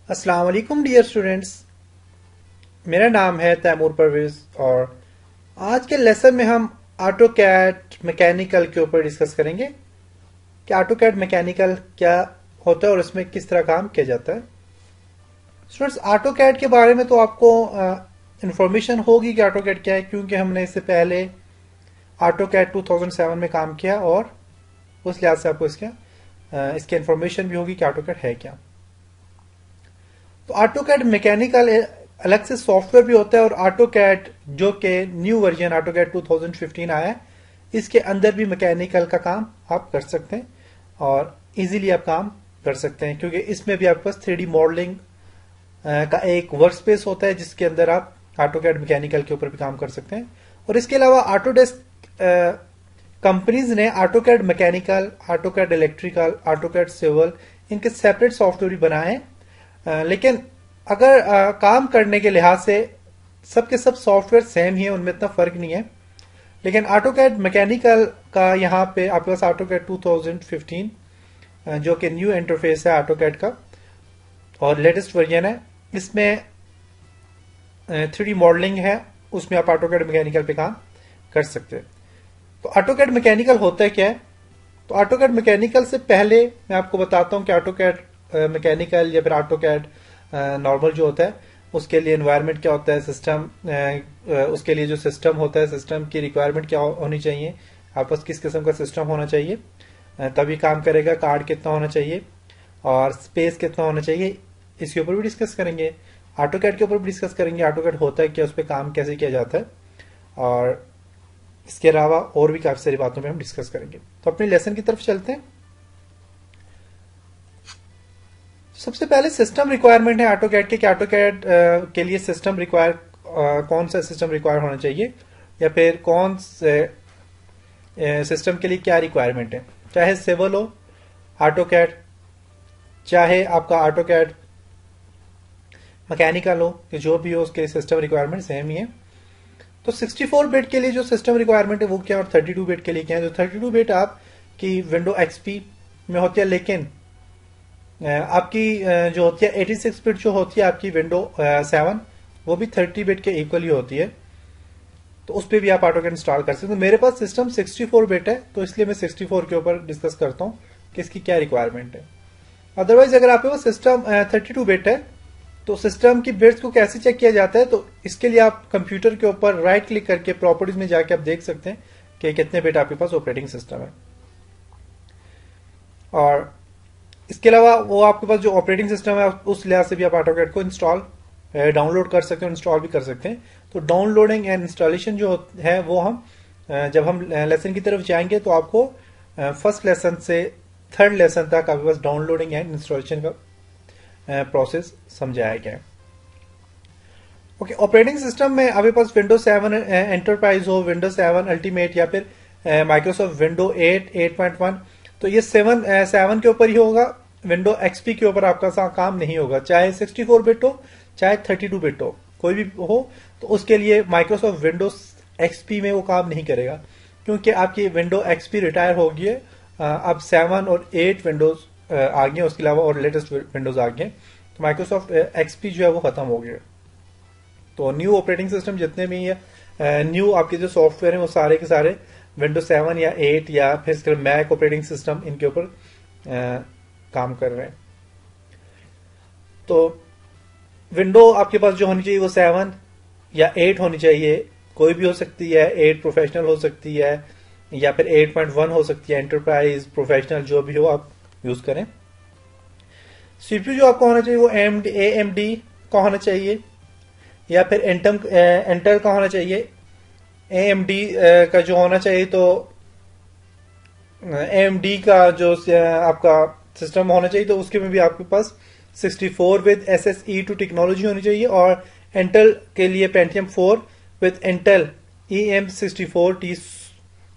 अस्सलाम वालेकुम dear students. मेरा नाम है तैमूर परवेज और आज के लेसन में हम ऑटो कैड मैकेनिकल के ऊपर डिस्कस करेंगे कि ऑटो कैड मैकेनिकल क्या होता है और इसमें किस तरह काम किया जाता है। स्टूडेंट्स, ऑटो कैड के बारे में तो आपको इंफॉर्मेशन होगी कि ऑटो कैड क्या है, क्योंकि हमने इससे पहले ऑटो कैड 2007 में काम किया और उस लिहाज से आपको इसकी इंफॉर्मेशन भी होगी कि ऑटो कैड है क्या। तो ऑटो कैड मैकेनिकल अलग से सॉफ्टवेयर भी होता है और ऑटो कैड जो कि न्यू वर्जन ऑटो कैड 2015 आया है, इसके अंदर भी मैकेनिकल का काम आप कर सकते हैं और इजीली आप काम कर सकते हैं, क्योंकि इसमें भी आपके पास 3D मॉडलिंग का एक वर्क स्पेस होता है जिसके अंदर आप ऑटो कैड मैकेनिकल के ऊपर भी काम कर सकते हैं। और इसके अलावा ऑटोडेस्क कंपनीज ने AutoCAD mechanical, AutoCAD electrical, AutoCAD civil, इनके सेपरेट सॉफ्टवेयर भी बनाए हैं। लेकिन अगर काम करने के लिहाज से सबके सब सॉफ्टवेयर सेम ही है, उनमें इतना फर्क नहीं है। लेकिन ऑटो कैड मैकेनिकल का यहाँ पे आपके पास ऑटो कैड 2015 जो कि न्यू इंटरफेस है ऑटो कैड का और लेटेस्ट वर्जन है, इसमें 3D मॉडलिंग है, उसमें आप ऑटो कैड मैकेनिकल पे काम कर सकते हैं। तो ऑटो कैड मैकेनिकल होता है क्या है? तो ऑटो कैड मैकेनिकल से पहले मैं आपको बताता हूँ कि ऑटो कैड मैकेनिकल या फिर ऑटो कैड नॉर्मल जो होता है उसके लिए एनवायरनमेंट क्या होता है, सिस्टम उसके लिए जो सिस्टम होता है, सिस्टम की रिक्वायरमेंट क्या होनी चाहिए, आपके पास किस किस्म का सिस्टम होना चाहिए तभी काम करेगा, कार्ड कितना होना चाहिए और स्पेस कितना होना चाहिए, इसके ऊपर भी डिस्कस करेंगे। ऑटो कैड के ऊपर भी डिस्कस करेंगे, ऑटो कैड होता है क्या, उस पर काम कैसे किया जाता है, और इसके अलावा और भी काफी सारी बातों पे हम डिस्कस करेंगे। तो अपने लेसन की तरफ चलते हैं। सबसे पहले सिस्टम रिक्वायरमेंट है ऑटो कैड के, कि ऑटो कैड के लिए सिस्टम रिक्वायर कौन सा सिस्टम रिक्वायर होना चाहिए या फिर कौन से सिस्टम के लिए क्या रिक्वायरमेंट है। चाहे सिविल हो ऑटो कैड, चाहे आपका ऑटो कैड मैकेनिकल हो, कि जो भी हो उसके सिस्टम रिक्वायरमेंट सेम ही है। तो 64 बिट के लिए जो सिस्टम रिक्वायरमेंट है वो क्या, और 32 बिट के लिए क्या है। तो 32 बिट आपकी विंडो एक्सपी में होती है, लेकिन आपकी जो होती है 86 बिट जो होती है आपकी विंडो 7, वो भी 30 बिट के इक्वल ही होती है। तो उस पर भी आप ऑटो कैड इंस्टॉल कर सकते हैं। तो मेरे पास सिस्टम 64 बिट है, तो इसलिए मैं 64 के ऊपर डिस्कस करता हूँ कि इसकी क्या रिक्वायरमेंट है। अदरवाइज अगर आपके पास सिस्टम 32 बिट है तो सिस्टम की बिट्स को कैसे चेक किया जाता है, तो इसके लिए आप कंप्यूटर के ऊपर राइट क्लिक करके प्रॉपर्टीज में जाके आप देख सकते हैं कि कितने बिट आपके पास ऑपरेटिंग सिस्टम है। और इसके अलावा वो आपके पास जो ऑपरेटिंग सिस्टम है उस लिहाज से भी आप ऑटो कैड को इंस्टॉल डाउनलोड कर सकते हैं, इंस्टॉल भी कर सकते हैं। तो डाउनलोडिंग एंड इंस्टॉलेशन जो है वो हम जब हम लेसन की तरफ जाएंगे तो आपको फर्स्ट लेसन से थर्ड लेसन तक आपके पास डाउनलोडिंग एंड इंस्टॉलेशन का प्रोसेस समझाया गया है। ओके, ऑपरेटिंग सिस्टम में आपके पास विंडो 7 एंटरप्राइज हो, विंडो 7 अल्टीमेट या फिर माइक्रोसॉफ्ट विंडो 8, 8.1, तो ये 7 के ऊपर ही होगा। विंडो एक्सपी के ऊपर आपका काम नहीं होगा, चाहे 64 बिट हो चाहे 32 बिट हो, कोई भी हो। तो उसके लिए माइक्रोसॉफ्ट विंडोज एक्सपी में वो काम नहीं करेगा, क्योंकि आपकी विंडो एक्सपी रिटायर हो गई है। अब 7 और 8 विंडोज आ गए, उसके अलावा और लेटेस्ट विंडोज आ गए, तो माइक्रोसॉफ्ट एक्सपी जो है वो खत्म हो गया। तो न्यू ऑपरेटिंग सिस्टम जितने भी है, न्यू आपके जो सॉफ्टवेयर है वो सारे के सारे विंडो 7 या 8 या फिर मैक ऑपरेटिंग सिस्टम इनके ऊपर काम कर रहे हैं। तो विंडो आपके पास जो होनी चाहिए वो 7 या 8 होनी चाहिए, कोई भी हो सकती है, 8 प्रोफेशनल हो सकती है या फिर 8.1 हो सकती है, एंटरप्राइज प्रोफेशनल जो भी हो आप यूज करें। सीपीयू जो आपको होना चाहिए वो AMD का होना चाहिए या फिर इंटेल का होना चाहिए। AMD का जो होना चाहिए, तो AMD का जो आपका सिस्टम होना चाहिए तो उसके में भी आपके पास 64 विद SSE2 टेक्नोलॉजी होनी चाहिए, और इंटेल के लिए Pentium 4 with Intel EM64T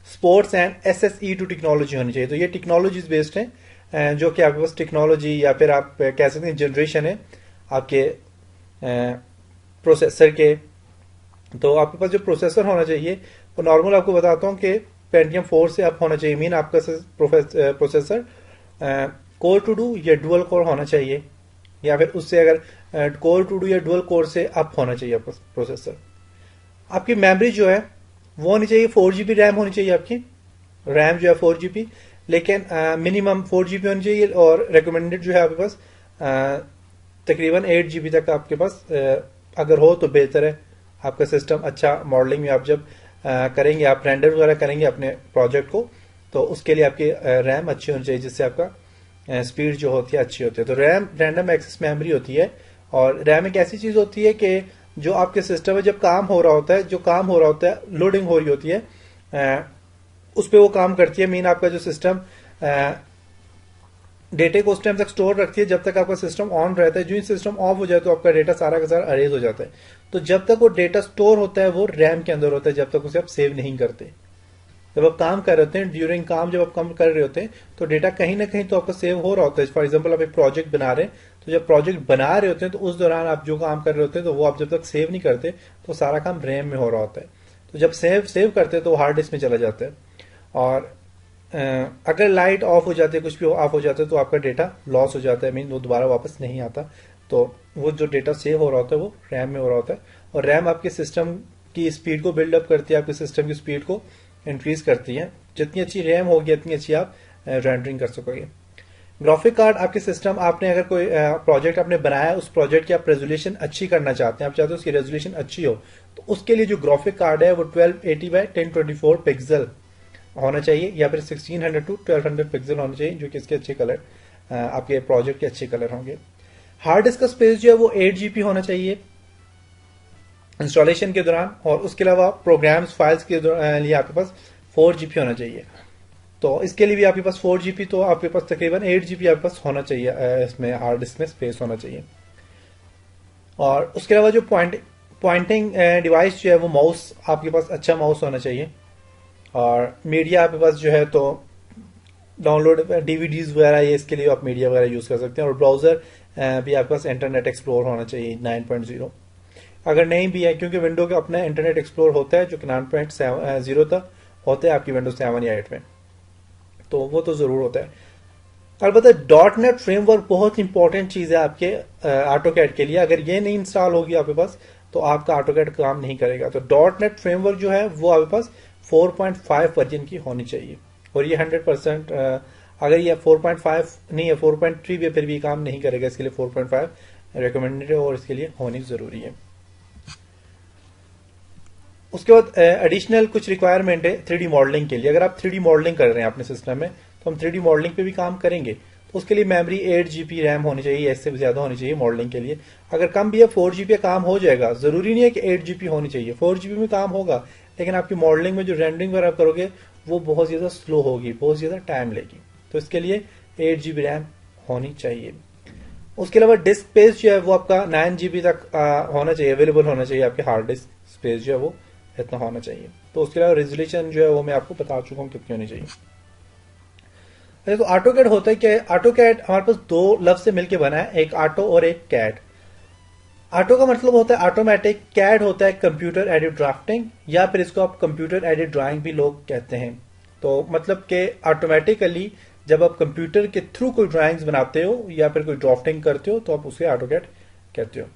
sports and SSE2 technology होनी चाहिए। तो ये टेक्नोलॉजीज बेस्ड है, जो कि आपके पास टेक्नोलॉजी या फिर आप कह सकते हैं जनरेशन है आपके प्रोसेसर के। तो आपके पास जो प्रोसेसर होना चाहिए वो नॉर्मल आपको बताता हूँ कि पेंटियम 4 से आप होना चाहिए। आपका प्रोसेसर कोर टू डू या डुअल कोर होना चाहिए, या फिर उससे अगर कोर 2 या डुअल कोर से अप होना चाहिए आपका प्रोसेसर। आपकी मेमोरी जो है वो होनी चाहिए 4 GB रैम होनी चाहिए आपकी, रैम जो है 4 GB, लेकिन मिनिमम 4 GB होनी चाहिए, और रिकमेंडेड जो है आपके पास तकरीबन 8 GB तक आपके पास अगर हो तो बेहतर है। आपका सिस्टम अच्छा मॉडलिंग में आप जब करेंगे, आप रेंडर वगैरह करेंगे अपने प्रोजेक्ट को, तो उसके लिए आपकी रैम अच्छी होनी चाहिए, जिससे आपका स्पीड जो होती है अच्छी होती है। तो रैम रैंडम एक्सेस मेमोरी होती है, और रैम एक ऐसी चीज होती है कि जो आपके सिस्टम में जब काम हो रहा होता है, जो काम हो रहा होता है, लोडिंग हो रही होती है, उस पर वो काम करती है। मीन आपका जो सिस्टम डेटे को उस टाइम तक स्टोर रखती है जब तक आपका सिस्टम ऑन रहता है। जो ही सिस्टम ऑफ हो जाए तो आपका डेटा सारा का सारा अरेज हो जाता है। तो जब तक वो डेटा स्टोर होता है वो रैम के अंदर होता है, जब तक उसे आप सेव नहीं करते। जब आप काम कर रहे होते हैं, ड्यूरिंग काम जब आप काम कर रहे होते हैं, तो डेटा कहीं ना कहीं तो आपका सेव हो रहा होता है। फॉर एग्जाम्पल आप एक प्रोजेक्ट बना रहे हैं, तो जब प्रोजेक्ट बना रहे होते हैं तो उस दौरान आप जो काम कर रहे होते हैं तो वो आप जब तक सेव नहीं करते तो सारा काम रैम में हो रहा होता है। तो जब सेव करते हैं तो हार्ड डिस्क में चला जाता है, और अगर लाइट ऑफ हो जाती है, कुछ भी ऑफ हो जाता है, तो आपका डेटा लॉस हो जाता है, मीन वो दोबारा वापस नहीं आता। तो वो जो डेटा सेव हो रहा होता है वो रैम में हो रहा होता है, और रैम आपके सिस्टम की स्पीड को बिल्डअप करती है, आपके सिस्टम की स्पीड को इंक्रीज करती है। जितनी अच्छी रैम होगी उतनी अच्छी आप रेंडरिंग कर सकोगे। ग्राफिक कार्ड आपके सिस्टम, आपने अगर कोई प्रोजेक्ट आपने बनाया, उस प्रोजेक्ट की आप रेजोल्यूशन अच्छी करना चाहते हैं, आप चाहते हो उसकी रेजोल्यूशन अच्छी हो, तो उसके लिए जो ग्राफिक कार्ड है वो 1280 बाय 1024 पिक्सल होना चाहिए, या फिर 1600 टू 1200 पिक्सल होना चाहिए, जो कि इसके अच्छे कलर आपके प्रोजेक्ट के अच्छे कलर होंगे। हार्ड डिस्क का स्पेस जो है वो 8 GB होना चाहिए इंस्टॉलेशन के दौरान, और उसके अलावा प्रोग्राम्स फाइल्स के लिए आपके पास 4 GB होना चाहिए। तो इसके लिए भी आपके पास 4 GB, तो आपके पास तकरीबन 8 GB आपके पास होना चाहिए, इसमें हार्ड डिस्क में स्पेस होना चाहिए। और उसके अलावा जो पॉइंटिंग डिवाइस जो है वो माउस, आपके पास अच्छा माउस होना चाहिए। और मीडिया आपके पास जो है तो डाउनलोड डीवीडीज वगैरह, ये इसके लिए आप मीडिया वगैरह यूज कर सकते हैं। और ब्राउजर भी आपके पास इंटरनेट एक्सप्लोर होना चाहिए 9.0। अगर नहीं भी है, क्योंकि विंडो का अपना इंटरनेट एक्सप्लोर होता है जो कि 9.0 तक होता है आपकी विंडो 7 या 8 में, तो वो तो जरूर होता है। अलबत्ता डॉट नेट फ्रेमवर्क बहुत इंपॉर्टेंट चीज है आपके ऑटोकैड के लिए। अगर ये नहीं इंस्टॉल होगी आपके पास तो आपका ऑटोकैड काम नहीं करेगा। तो डॉट नेट फ्रेमवर्क जो है वो आपके पास 4.5 वर्जन की होनी चाहिए, और ये 100% अगर ये 4.5 नहीं है, 4.3 भी फिर भी काम नहीं करेगा। इसके लिए 4.5 रिकमेंडेड है, और इसके लिए होनी जरूरी है। उसके बाद एडिशनल कुछ रिक्वायरमेंट है 3D मॉडलिंग के लिए। अगर आप 3D मॉडलिंग कर रहे हैं अपने सिस्टम में, तो हम 3D मॉडलिंग पे भी काम करेंगे, तो उसके लिए मेमोरी 8 GB रैम होनी चाहिए, इससे ज्यादा होनी चाहिए मॉडलिंग के लिए। अगर कम भी है 4 GB काम हो जाएगा, जरूरी नहीं है कि 8 GB होनी चाहिए, 4 GB में काम होगा, लेकिन आपकी मॉडलिंग में जो रेंडरिंग वगैरह करोगे वो बहुत ज्यादा स्लो होगी, बहुत ज्यादा टाइम लेगी। तो इसके लिए 8 GB रैम होनी चाहिए। उसके अलावा डिस्क स्पेस जो है वो आपका 9 GB तक होना चाहिए, अवेलेबल होना चाहिए। आपके हार्ड डिस्क स्पेस जो है वो इतना होना चाहिए। तो उसके अलावा रेजोल्यूशन जो है वो मैं आपको बता चुका हूँ कितनी होनी चाहिए। अच्छा, तो ऑटोकैड होता है क्या? ऑटोकैड हमारे पास दो लफ्ज से मिलकर बना है, एक ऑटो और एक कैड। ऑटो का मतलब होता है ऑटोमेटिक, कैड होता है कंप्यूटर एडेड ड्राफ्टिंग, या फिर इसको आप कंप्यूटर एडेड ड्राइंग भी लोग कहते हैं। तो मतलब कि ऑटोमेटिकली जब आप कंप्यूटर के थ्रू कोई ड्राइंग्स बनाते हो या फिर कोई ड्राफ्टिंग करते हो तो आप उसे ऑटोकैड कहते हो।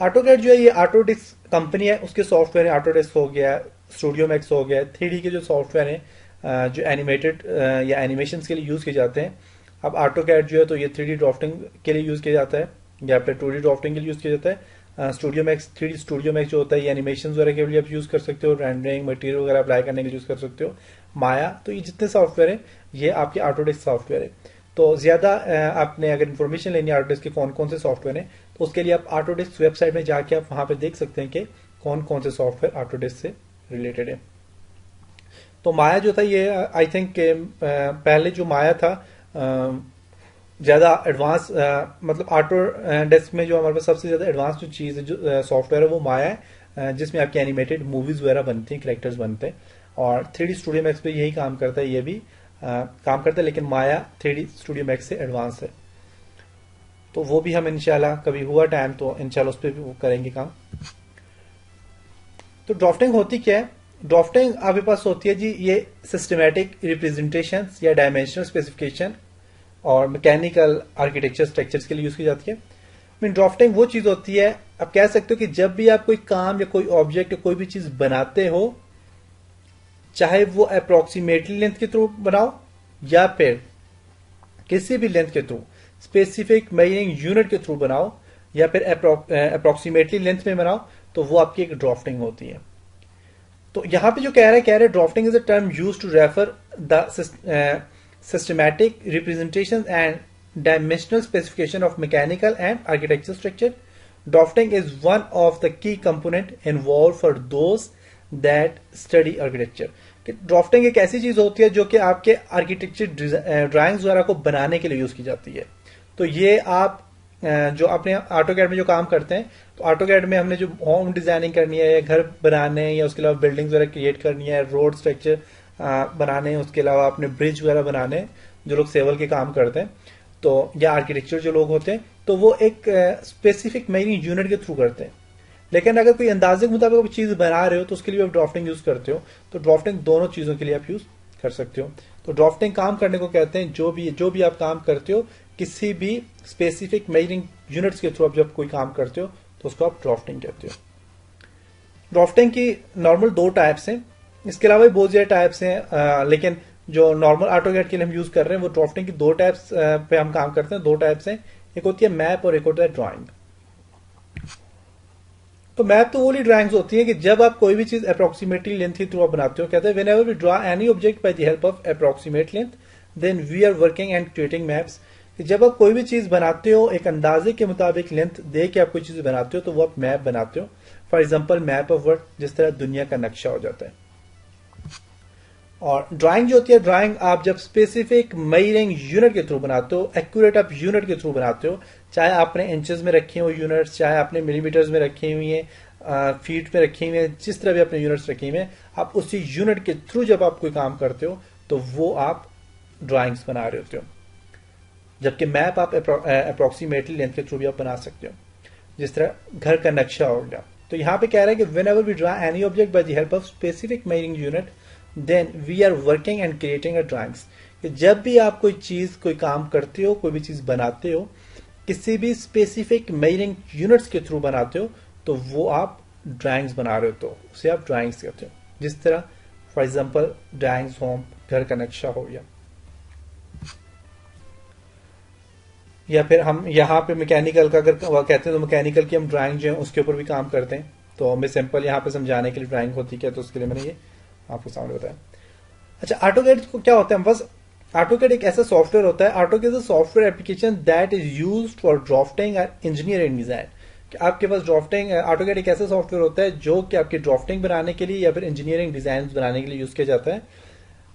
ऑटोकैड जो है ये ऑटोडिस्क कंपनी है, उसके सॉफ्टवेयर है। ऑटोडिस्क हो गया, स्टूडियो मैक्स हो गया, 3D के जो सॉफ्टवेयर है जो एनिमेटेड या एनिमेशन के लिए यूज किए जाते हैं। अब ऑटोकैड जो है तो ये 3D ड्राफ्टिंग के लिए यूज किया जाता है, या फिर 2D ड्राफ्टिंग के लिए यूज किया जाता है। Studio max 3D studio max जो होता है ये एनिमेशन वगैरह के लिए आप यूज कर सकते हो, रेंडरिंग मटेरियल वगैरह अप्लाई करने के लिए यूज कर सकते हो। माया, तो ये जितने सॉफ्टवेयर है ये आपके ऑटोडिस्क सॉफ्टवेयर है। तो ज्यादा आपने अगर इन्फॉर्मेशन लेनी है ऑटोडिस्क के कौन कौन से सॉफ्टवेयर है, तो उसके लिए आप ऑटोडिस्क वेबसाइट में जाके आप वहां पे देख सकते हैं कि कौन कौन से सॉफ्टवेयर ऑटोडिस्क से रिलेटेड है। तो माया जो था ये आई थिंक पहले जो माया था ज्यादा एडवांस, मतलब ऑटो डेस्क में जो हमारे पास सबसे ज्यादा एडवांस जो चीज है, जो सॉफ्टवेयर है वो माया है, जिसमें आपकी एनिमेटेड मूवीज वगैरह बनती हैं, कैरेक्टर्स बनते हैं। और 3D स्टूडियो मैक्स पे यही काम करता है, ये भी काम करता है, लेकिन माया 3D स्टूडियो मैक्स से एडवांस है। तो वो भी हम इंशाल्लाह कभी हुआ टाइम तो इंशाल्लाह उस पर भी वो करेंगे काम। तो ड्राफ्टिंग होती क्या है? ड्राफ्टिंग आपके पास होती है जी, ये सिस्टमैटिक रिप्रेजेंटेशन या डायमेंशनल स्पेसिफिकेशन और मैकेनिकल आर्किटेक्चर स्ट्रक्चर्स के लिए यूज की जाती है। मीन ड्राफ्टिंग वो चीज होती है, आप कह सकते हो कि जब भी आप कोई काम या कोई ऑब्जेक्ट या कोई भी चीज बनाते हो, चाहे वो अप्रोक्सीमेटली लेंथ के थ्रू बनाओ या फिर किसी भी लेंथ के थ्रू स्पेसिफिक मेजरिंग यूनिट के थ्रू बनाओ या फिर अप्रोक्सीमेटली लेंथ में बनाओ, तो वो आपकी एक ड्राफ्टिंग होती है। तो यहां पे जो कह रहे drafting is a term used to refer the systematic representation and dimensional specification of mechanical and architectural structure. Drafting is one of the key component involved for those that study architecture. Drafting एक ऐसी चीज होती है जो कि आपके architecture drawings वगैरह को बनाने के लिए यूज की जाती है। तो ये आप जो अपने ऑटोकैड में जो काम करते हैं, तो ऑटोकैड में हमने जो होम डिजाइनिंग करनी है या घर बनाने या उसके अलावा बिल्डिंग्स वगैरह क्रिएट करनी है, रोड स्ट्रक्चर बनाने, उसके अलावा अपने ब्रिज वगैरह बनाने, जो लोग सिविल के काम करते हैं तो या आर्किटेक्चर जो लोग होते हैं, तो वो एक स्पेसिफिक मेजरिंग यूनिट के थ्रू करते हैं। लेकिन अगर कोई अंदाजे के मुताबिक आप चीज बना रहे हो तो उसके लिए आप ड्राफ्टिंग यूज करते हो। तो ड्राफ्टिंग दोनों चीजों के लिए आप यूज कर सकते हो। तो ड्राफ्टिंग काम करने को कहते हैं जो भी आप काम करते हो किसी भी स्पेसिफिक मेजरिंग यूनिट्स के थ्रू आप जब कोई काम करते हो तो उसको आप ड्राफ्टिंग कहते हो। ड्राफ्टिंग की नॉर्मल 2 टाइप्स हैं, इसके अलावा भी बहुत सारे टाइप्स हैं, लेकिन जो नॉर्मल ऑटोकैड के लिए हम यूज कर रहे हैं वो ड्राफ्टिंग की 2 टाइप्स पे हम काम करते हैं। 2 टाइप्स हैं, एक होती है मैप और एक होता है ड्राइंग। तो मैप तो वो वाली ड्राइंग्स होती है कि जब आप कोई भी चीज अप्रोक्सीमेटली लेंथ के थ्रू आप बनाते हो। कहते हैं whenever we draw any object by the help of approximate length then we are working and creating maps. जब आप कोई भी चीज बनाते हो एक अंदाजे के मुताबिक लेंथ दे के आप कोई चीज बनाते हो तो वो आप मैप बनाते हो। For example map of world, जिस तरह दुनिया का नक्शा हो जाता है। और ड्राइंग जो होती है, ड्राइंग आप जब स्पेसिफिक मेजरिंग यूनिट के थ्रू बनाते हो, एक्यूरेट आप यूनिट के थ्रू बनाते हो, चाहे आपने इंचेस में रखे हो यूनिट्स, चाहे आपने मिलीमीटर्स में रखे हुए हैं, फीट में रखे हुए हैं, जिस तरह भी आपने यूनिट्स रखे हुए हैं, आप उसी यूनिट के थ्रू जब आप कोई काम करते हो तो वो आप ड्राइंग्स बना रहे होते हो। जबकि मैप आप अप्रोक्सीमेटली लेंथ के थ्रू भी आप बना सकते हो, जिस तरह घर का नक्शा हो गया। तो यहां पे कह रहा है कि whenever we draw any object by the help of specific measuring unit then we are working and creating a drawings. जब भी आप कोई चीज कोई काम करते हो, कोई भी चीज बनाते हो, किसी भी स्पेसिफिक मेजरिंग यूनिट्स के थ्रू बनाते हो तो वो आप ड्राइंग्स बना रहे हो, तो उसे आप ड्राइंग्स कहते हो। जिस तरह फॉर एग्जांपल ड्राइंग्स होम, घर का नक्शा हो गया, या फिर हम यहाँ पे मैकेनिकल का अगर कहते हैं तो मैकेनिकल की हम ड्राइंग जो है उसके ऊपर भी काम करते हैं। तो हमें सिंपल यहाँ पे समझाने के लिए ड्राइंग होती है, तो उसके लिए मैंने ये आपको सामने बताया। अच्छा, ऑटोकैड को क्या होता है, बस ऑटोकैड एक ऐसा सॉफ्टवेयर होता है, AutoCAD is a software application that is used for drafting and engineering design. आपके पास ड्राफ्टिंग, ऑटोकैड एक ऐसा सॉफ्टवेयर होता है जो कि आपकी ड्राफ्टिंग बनाने के लिए या फिर इंजीनियरिंग डिजाइन बनाने के लिए यूज किया जाता है।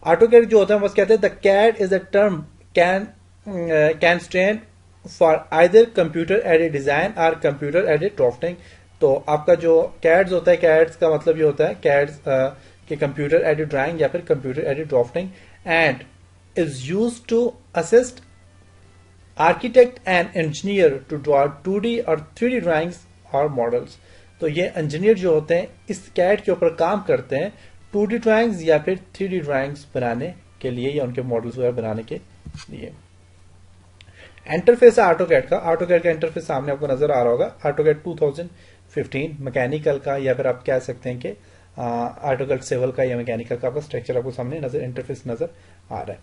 ऑटोकैड जो होता है बस कहते हैं the CAD is a term can stand for either computer aided design और कंप्यूटर एडेड ड्राफ्टिंग। तो आपका जो कैड्स होता है, कैड्स का मतलब ये होता है कैड्स के कंप्यूटर एडेड ड्राइंग या फिर computer aided drafting, and is use to assist architect and engineer to draw 2D और 3D ड्राइंग्स और मॉडल्स। तो ये इंजीनियर जो होते हैं इस कैड के ऊपर काम करते हैं 2D ड्राइंग्स या फिर 3D ड्राइंग्स बनाने के लिए या उनके मॉडल्स वगैरह बनाने के लिए। इंटरफेस है ऑटोकैड का इंटरफेस सामने आपको नजर आ रहा होगा। ऑटोकैड 2015 मैकेनिकल का या फिर आप कह सकते हैं कि ऑटोकैड सिविल का या मैकेनिकल का आपका स्ट्रक्चर आपको सामने इंटरफेस नजर आ रहा है।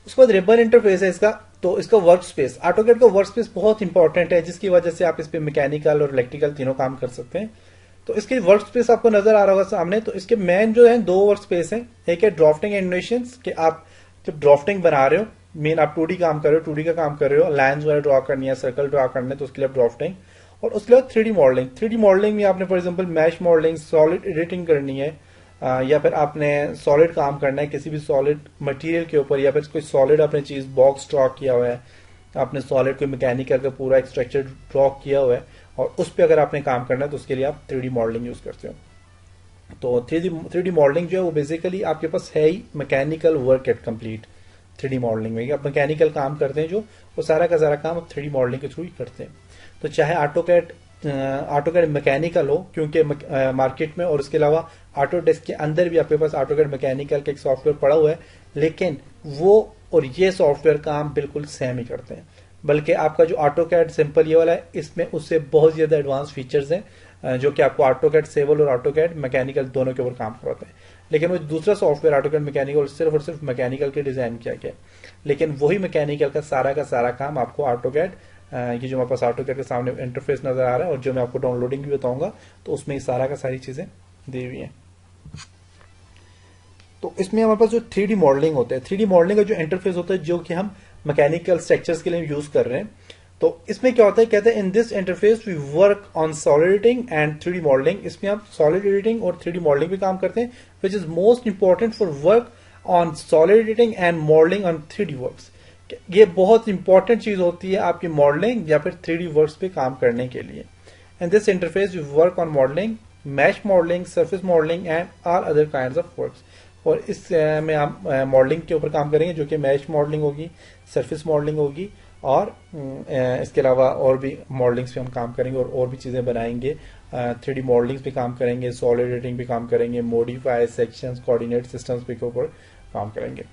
उसके बाद रिबन इंटरफेस है इसका। तो इसका वर्क स्पेस, ऑटोकैड का वर्क स्पेस बहुत इंपॉर्टेंट है, जिसकी वजह से आप इस पे मैकेनिकल और इलेक्ट्रिकल तीनों काम कर सकते हैं। तो इसके वर्क स्पेस आपको नजर आ रहा होगा सामने। तो इसके मेन जो है 2 वर्क स्पेस है। एक है ड्राफ्टिंग एनिमेशंस, कि आप जब ड्राफ्टिंग बना रहे हो, मेन आप 2D काम कर रहे हो, 2D का काम कर रहे हो, लाइन्स वगैरह ड्रॉ करनी है, सर्कल ड्रॉ करना है, तो उसके लिए ड्राफ्टिंग। और उसके बाद 3D मॉडलिंग। 3D मॉडलिंग में आपने for example mesh modelling, solid editing करनी है, या फिर आपने सॉलिड काम करना है किसी भी सॉलिड मटेरियल के ऊपर, या फिर कोई सॉलिड आपने चीज बॉक्स ड्रॉ किया हुआ है, आपने सॉलिड कोई मैकेनिकल का पूरा एक स्ट्रक्चर ड्रॉ किया हुआ है और उस पर अगर आपने काम करना है तो उसके लिए आप 3D मॉडलिंग यूज करते हो। तो 3D मॉडलिंग जो है वो बेसिकली आपके पास है ही mechanical work at complete. 3D modelling में आप मैकेनिकल काम करते हैं जो, वो सारा का सारा काम आप 3D मॉडलिंग के थ्रू ही करते हैं। तो चाहे ऑटोकैड मैकेनिकल हो, क्योंकि मार्केट में, और उसके अलावा ऑटोडेस्क के अंदर भी आपके पास ऑटोकैड मैकेनिकल का एक सॉफ्टवेयर पड़ा हुआ है, लेकिन वो और ये सॉफ्टवेयर काम बिल्कुल सेम ही करते हैं। बल्कि आपका जो ऑटो कैड सिंपल ये वाला है इसमें उससे बहुत ज़्यादा एडवांस फीचर्स हैं जो कि आपको ऑटो कैड सेवल और ऑटो कैड मैकेनिकल दोनों के ऊपर काम करवाते हैं। लेकिन वो दूसरा सॉफ्टवेयर ऑटो कैड मैकेनिकल सिर्फ और सिर्फ मैकेनिकल के डिज़ाइन किया गया, लेकिन वही मैकेनिकल का सारा काम आपको ऑटो कैड, ये जो हमारे पास ऑटो कैड के सामने इंटरफेस नजर आ रहा है और जो मैं आपको डाउनलोडिंग भी बताऊंगा तो उसमें सारा का सारी चीज़ें दी हुई हैं। तो इसमें हमारे पास जो 3D मॉडलिंग होता है, 3D मॉडलिंग का जो इंटरफेस होता है जो कि हम मैकेनिकल स्ट्रक्चर्स के लिए यूज कर रहे हैं, तो इसमें क्या होता है, कहते हैं in this interface we work on solid editing and 3D modelling. इसमें आप सॉलिड एडिटिंग और 3D मॉडलिंग भी काम करते हैं, which is most important for work on solid editing and modelling on 3D works. ये बहुत इंपॉर्टेंट चीज होती है आपकी मॉडलिंग या फिर 3D वर्क्स पे काम करने के लिए। In this interface we work on modelling, mesh modelling, surface modelling and all other kinds of works. और इस में हम मॉडलिंग के ऊपर काम करेंगे जो कि मैश मॉडलिंग होगी, सरफेस मॉडलिंग होगी और इसके अलावा और भी मॉडलिंग्स पे हम काम करेंगे और भी चीज़ें बनाएंगे। 3D मॉडलिंग्स पे काम करेंगे, सॉलिड एडिटिंग पे काम करेंगे, मॉडिफाई सेक्शंस, कोऑर्डिनेट सिस्टम्स पे के ऊपर काम करेंगे।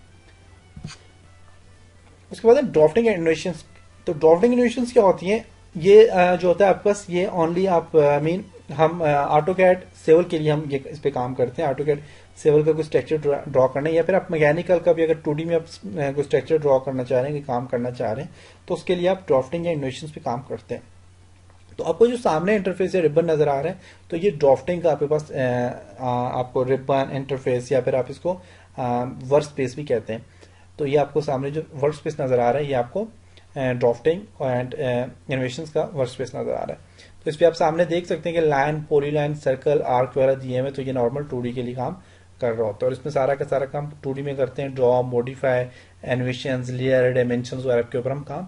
उसके बाद ड्राफ्टिंग एंड इनोवेशंस। तो ड्राफ्टिंग इनोवेशंस क्या होती हैं, ये जो होता है आपके पास, ये ओनली आप हम ऑटो कैड सेवल के लिए हम ये इस पे काम करते हैं। ऑटो कैड सेवल का कोई स्ट्रक्चर ड्रॉ करना है या फिर आप मैकेनिकल का भी अगर 2D में आप कोई स्ट्रक्चर ड्रॉ करना चाह रहे हैं, काम करना चाह रहे हैं, तो उसके लिए आप ड्राफ्टिंग या इनोवेशंस पे काम करते हैं। तो आपको जो सामने इंटरफेस या रिबन नजर आ रहा है, तो ये ड्राफ्टिंग का आपके पास आपको रिबन इंटरफेस या फिर आप इसको वर्क स्पेस भी कहते हैं। तो ये आपको सामने जो वर्क स्पेस नजर आ रहा है, ये आपको ड्राफ्टिंग एंड इनोवेशंस का वर्क स्पेस नजर आ रहा है। तो इस पर आप सामने देख सकते हैं कि लाइन, पॉलीलाइन, सर्कल, आर्क वगैरह दिए हुए, तो ये नॉर्मल 2D के लिए काम कर रहा होता है और इसमें सारा का सारा काम 2D में करते हैं। Draw, modify, animations, layer, dimensions वगैरह के ऊपर हम काम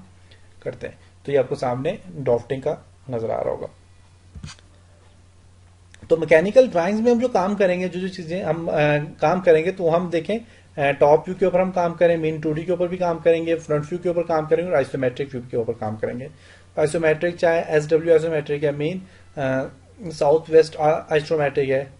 करते हैं। तो ये आपको सामने ड्राफ्टिंग का नजर आ रहा होगा। तो मैकेनिकल ड्राइंग्स में हम जो काम करेंगे, जो जो चीजें हम काम करेंगे, तो हम देखें टॉप व्यू के ऊपर हम काम करें, मेन 2D के ऊपर भी काम करेंगे, फ्रंट व्यू के ऊपर काम करेंगे और आइसोमेट्रिक व्यू के ऊपर काम करेंगे। आइसोमेट्रिक चाहे SW आइसोमेट्रिक है, मेन साउथ वेस्ट आइसोमेट्रिक है,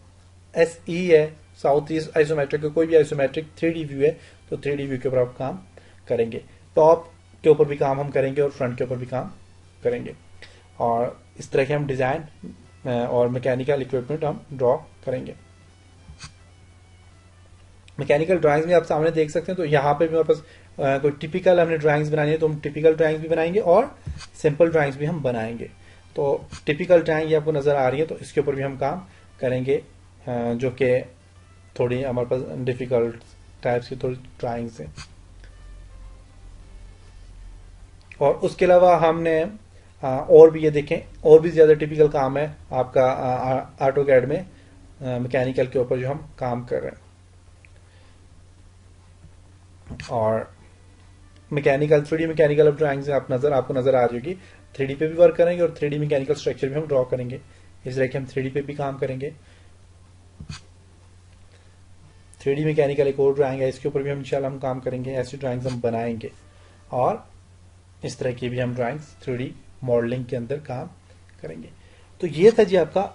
SE है, साउथ ईस्ट आइसोमेट्रिक है, कोई भी आइसोमेट्रिक 3D व्यू है, तो 3D व्यू के ऊपर आप काम करेंगे। टॉप के ऊपर भी काम हम करेंगे और फ्रंट के ऊपर भी काम करेंगे और इस तरह के हम डिजाइन और मैकेनिकल इक्विपमेंट हम ड्रॉ करेंगे। मैकेनिकल ड्राइंग्स में आप सामने देख सकते हैं, तो यहाँ पे भी हमारे पास कोई टिपिकल हमने ड्राइंग्स बनानी है तो हम टिपिकल ड्राइंग्स भी बनाएंगे और सिंपल ड्राइंग्स भी हम बनाएंगे। तो टिपिकल ड्राइंग ये आपको नजर आ रही है, तो इसके ऊपर भी हम काम करेंगे जो कि थोड़ी हमारे पास डिफिकल्ट टाइप्स की थोड़ी ड्राइंग्स हैं। और उसके अलावा हमने और भी ये देखें, और भी ज्यादा टिपिकल काम है आपका ऑटोकैड में मैकेनिकल के ऊपर जो हम काम कर रहे हैं। और मैकेनिकल 3D मैकेनिकल अब ड्राइंग्स आपको नजर आ जाएगी। 3D पे भी वर्क करेंगे और 3D मैकेनिकल स्ट्रक्चर भी हम ड्रॉ करेंगे। इस तरह के हम 3D पे भी काम करेंगे। 3D मैकेनिकल एक और ड्राइंग है, इसके ऊपर भी हम इंशाल्लाह हम काम करेंगे, ऐसी ड्राइंग्स हम बनाएंगे और इस तरह की भी हम ड्राइंग्स 3D मॉडलिंग के अंदर काम करेंगे। तो ये था जी आपका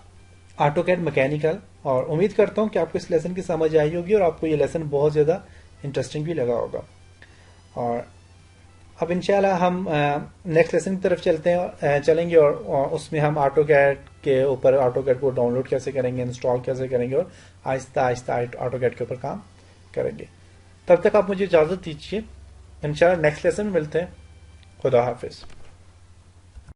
ऑटोकैड मैकेनिकल, और उम्मीद करता हूं कि आपको इस लेसन की समझ आई होगी और आपको ये लेसन बहुत ज्यादा इंटरेस्टिंग भी लगा होगा। और अब इंशाल्लाह हम नेक्स्ट लेसन की तरफ चलेंगे और उसमें हम ऑटोकैड के ऊपर ऑटोकैड को डाउनलोड कैसे करेंगे, इंस्टॉल कैसे करेंगे और आहिस्ता आहिस्ता ऑटोकैड के ऊपर काम करेंगे। तब तक आप मुझे इजाजत दीजिए, इंशाल्लाह नेक्स्ट लेसन में मिलते हैं। खुदा हाफिज।